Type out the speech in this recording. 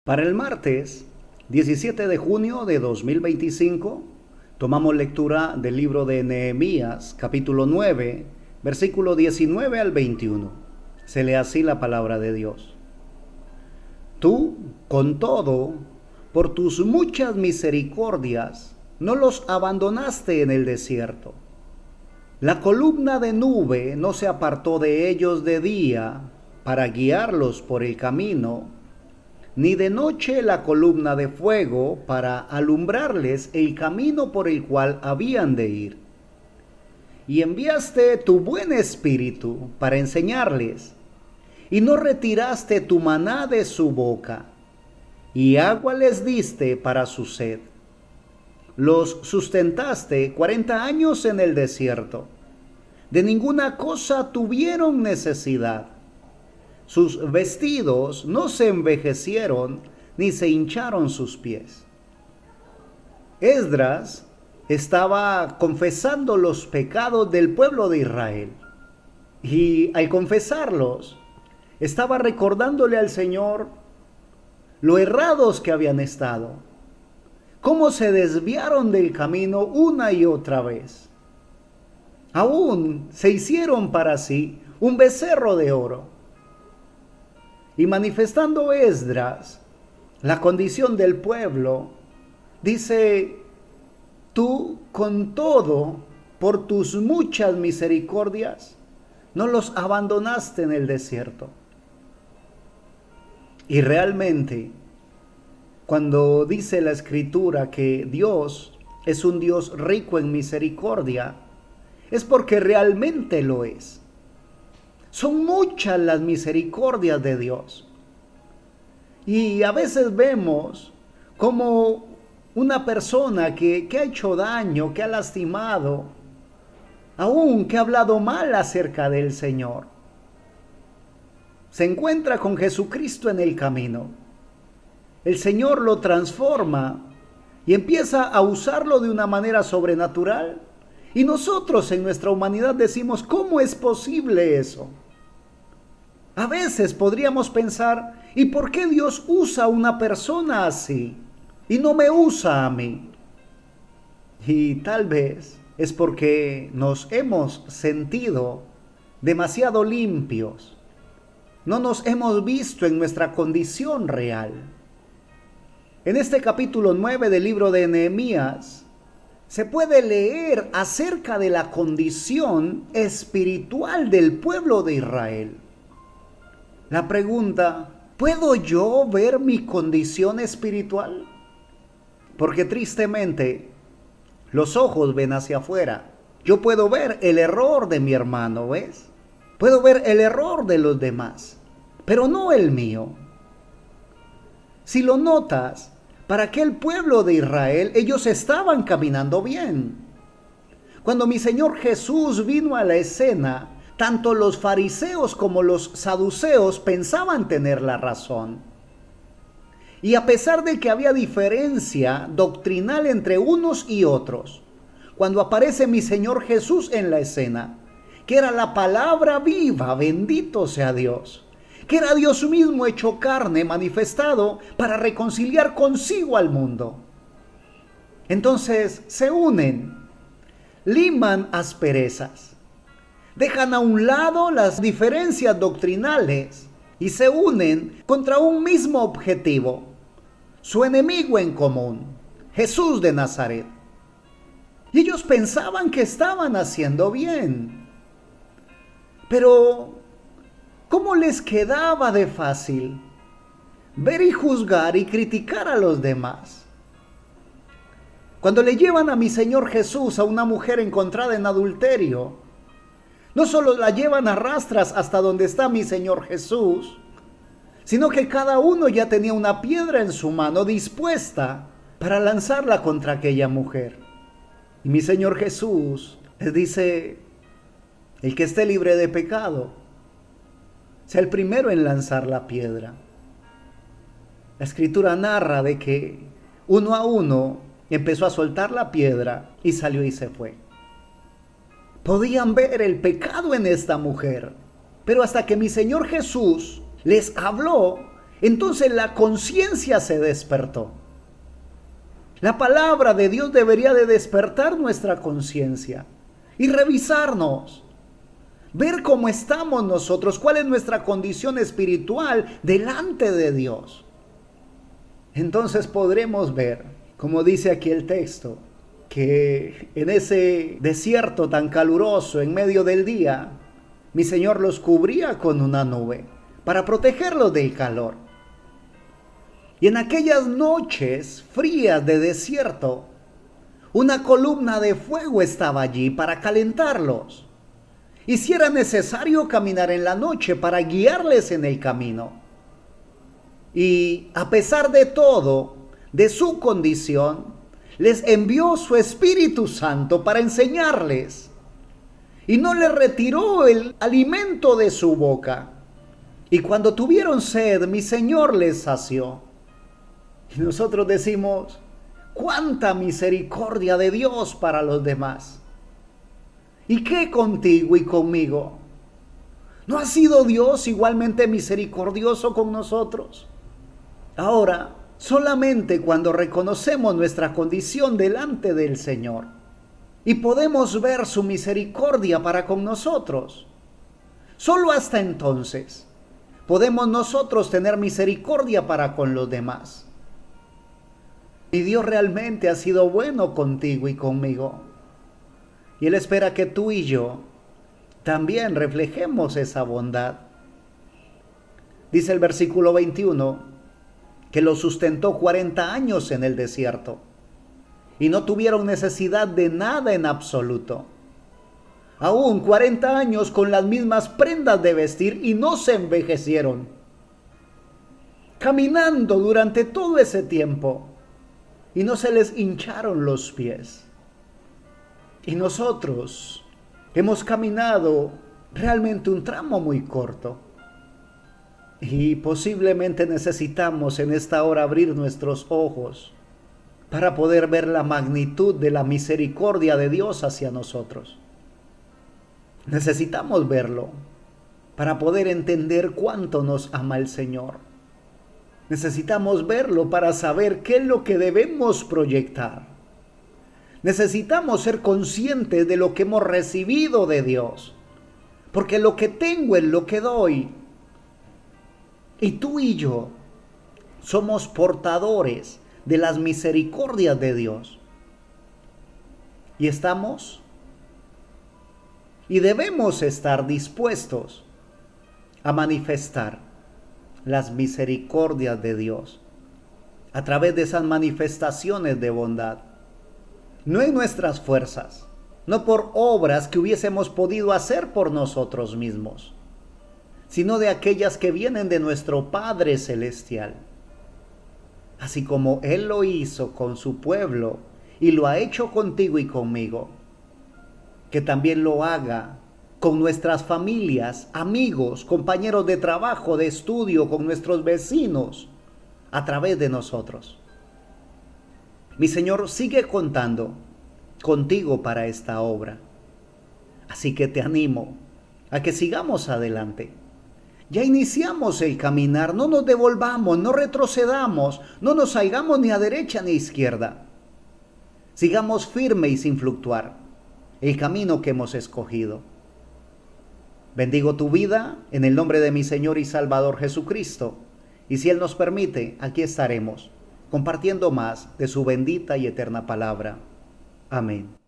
Para el martes 17 de junio de 2025, tomamos lectura del libro de Nehemías, capítulo 9, versículo 19 al 21. Se lee así la palabra de Dios. Tú, con todo, por tus muchas misericordias, no los abandonaste en el desierto. La columna de nube no se apartó de ellos de día para guiarlos por el camino, ni de noche la columna de fuego para alumbrarles el camino por el cual habían de ir. Y enviaste tu buen espíritu para enseñarles, y no retiraste tu maná de su boca, y agua les diste para su sed. Los sustentaste 40 años en el desierto. De ninguna cosa tuvieron necesidad. Sus vestidos no se envejecieron, ni se hincharon sus pies. Esdras estaba confesando los pecados del pueblo de Israel. Y al confesarlos, estaba recordándole al Señor lo errados que habían estado, cómo se desviaron del camino una y otra vez. Aún se hicieron para sí un becerro de oro. Y manifestando Esdras la condición del pueblo, dice: tú con todo, por tus muchas misericordias, no los abandonaste en el desierto. Y realmente, cuando dice la Escritura que Dios es un Dios rico en misericordia, es porque realmente lo es. Son muchas las misericordias de Dios. Y a veces vemos como una persona que ha hecho daño, que ha lastimado, aún que ha hablado mal acerca del Señor, se encuentra con Jesucristo en el camino. El Señor lo transforma y empieza a usarlo de una manera sobrenatural. Y nosotros en nuestra humanidad decimos: ¿cómo es posible eso? A veces podríamos pensar: ¿y por qué Dios usa a una persona así y no me usa a mí? Y tal vez es porque nos hemos sentido demasiado limpios. No nos hemos visto en nuestra condición real. En este capítulo 9 del libro de Nehemías, se puede leer acerca de la condición espiritual del pueblo de Israel. La pregunta: ¿puedo yo ver mi condición espiritual? Porque tristemente, los ojos ven hacia afuera. Yo puedo ver el error de mi hermano, ¿ves? Puedo ver el error de los demás, pero no el mío. Si lo notas, para aquel pueblo de Israel, ellos estaban caminando bien. Cuando mi Señor Jesús vino a la escena, tanto los fariseos como los saduceos pensaban tener la razón. Y a pesar de que había diferencia doctrinal entre unos y otros, cuando aparece mi Señor Jesús en la escena, que era la palabra viva, bendito sea Dios, que era Dios mismo hecho carne, manifestado para reconciliar consigo al mundo. Entonces se unen, liman asperezas, dejan a un lado las diferencias doctrinales y se unen contra un mismo objetivo, su enemigo en común, Jesús de Nazaret. Y ellos pensaban que estaban haciendo bien, pero ¿cómo les quedaba de fácil ver y juzgar y criticar a los demás? Cuando le llevan a mi Señor Jesús a una mujer encontrada en adulterio, no solo la llevan a rastras hasta donde está mi Señor Jesús, sino que cada uno ya tenía una piedra en su mano dispuesta para lanzarla contra aquella mujer. Y mi Señor Jesús les dice: el que esté libre de pecado, sea el primero en lanzar la piedra. La Escritura narra de que uno a uno empezó a soltar la piedra y salió y se fue. Podían ver el pecado en esta mujer, pero hasta que mi Señor Jesús les habló, Entonces la conciencia se despertó. La palabra de Dios debería de despertar nuestra conciencia y revisarnos, ver cómo estamos nosotros, cuál es nuestra condición espiritual delante de Dios. Entonces podremos ver, como dice aquí el texto, que en ese desierto tan caluroso en medio del día, mi Señor los cubría con una nube para protegerlos del calor. Y en aquellas noches frías de desierto, una columna de fuego estaba allí para calentarlos. Y si era necesario caminar en la noche para guiarles en el camino. Y a pesar de todo, de su condición, les envió su Espíritu Santo para enseñarles. Y no les retiró el alimento de su boca. Y cuando tuvieron sed, mi Señor les sació. Y nosotros decimos, cuánta misericordia de Dios para los demás. ¿Y qué contigo y conmigo? ¿No ha sido Dios igualmente misericordioso con nosotros? Ahora, solamente cuando reconocemos nuestra condición delante del Señor y podemos ver su misericordia para con nosotros, solo hasta entonces podemos nosotros tener misericordia para con los demás. Y Dios realmente ha sido bueno contigo y conmigo. Y Él espera que tú y yo también reflejemos esa bondad. Dice el versículo 21 que los sustentó 40 años en el desierto y no tuvieron necesidad de nada en absoluto. Aún 40 años con las mismas prendas de vestir y no se envejecieron. Caminando durante todo ese tiempo y no se les hincharon los pies. Y nosotros hemos caminado realmente un tramo muy corto. Y posiblemente necesitamos en esta hora abrir nuestros ojos para poder ver la magnitud de la misericordia de Dios hacia nosotros. Necesitamos verlo para poder entender cuánto nos ama el Señor. Necesitamos verlo para saber qué es lo que debemos proyectar. Necesitamos ser conscientes de lo que hemos recibido de Dios, porque lo que tengo es lo que doy. Y tú y yo somos portadores de las misericordias de Dios. Y estamos y debemos estar dispuestos a manifestar las misericordias de Dios a través de esas manifestaciones de bondad. No en nuestras fuerzas, no por obras que hubiésemos podido hacer por nosotros mismos, sino de aquellas que vienen de nuestro Padre Celestial. Así como Él lo hizo con su pueblo y lo ha hecho contigo y conmigo, que también lo haga con nuestras familias, amigos, compañeros de trabajo, de estudio, con nuestros vecinos, a través de nosotros. Mi Señor sigue contando contigo para esta obra. Así que te animo a que sigamos adelante. Ya iniciamos el caminar, no nos devolvamos, no retrocedamos, no nos salgamos ni a derecha ni a izquierda. Sigamos firme y sin fluctuar el camino que hemos escogido. Bendigo tu vida en el nombre de mi Señor y Salvador Jesucristo. Y si Él nos permite, aquí estaremos, compartiendo más de su bendita y eterna palabra. Amén.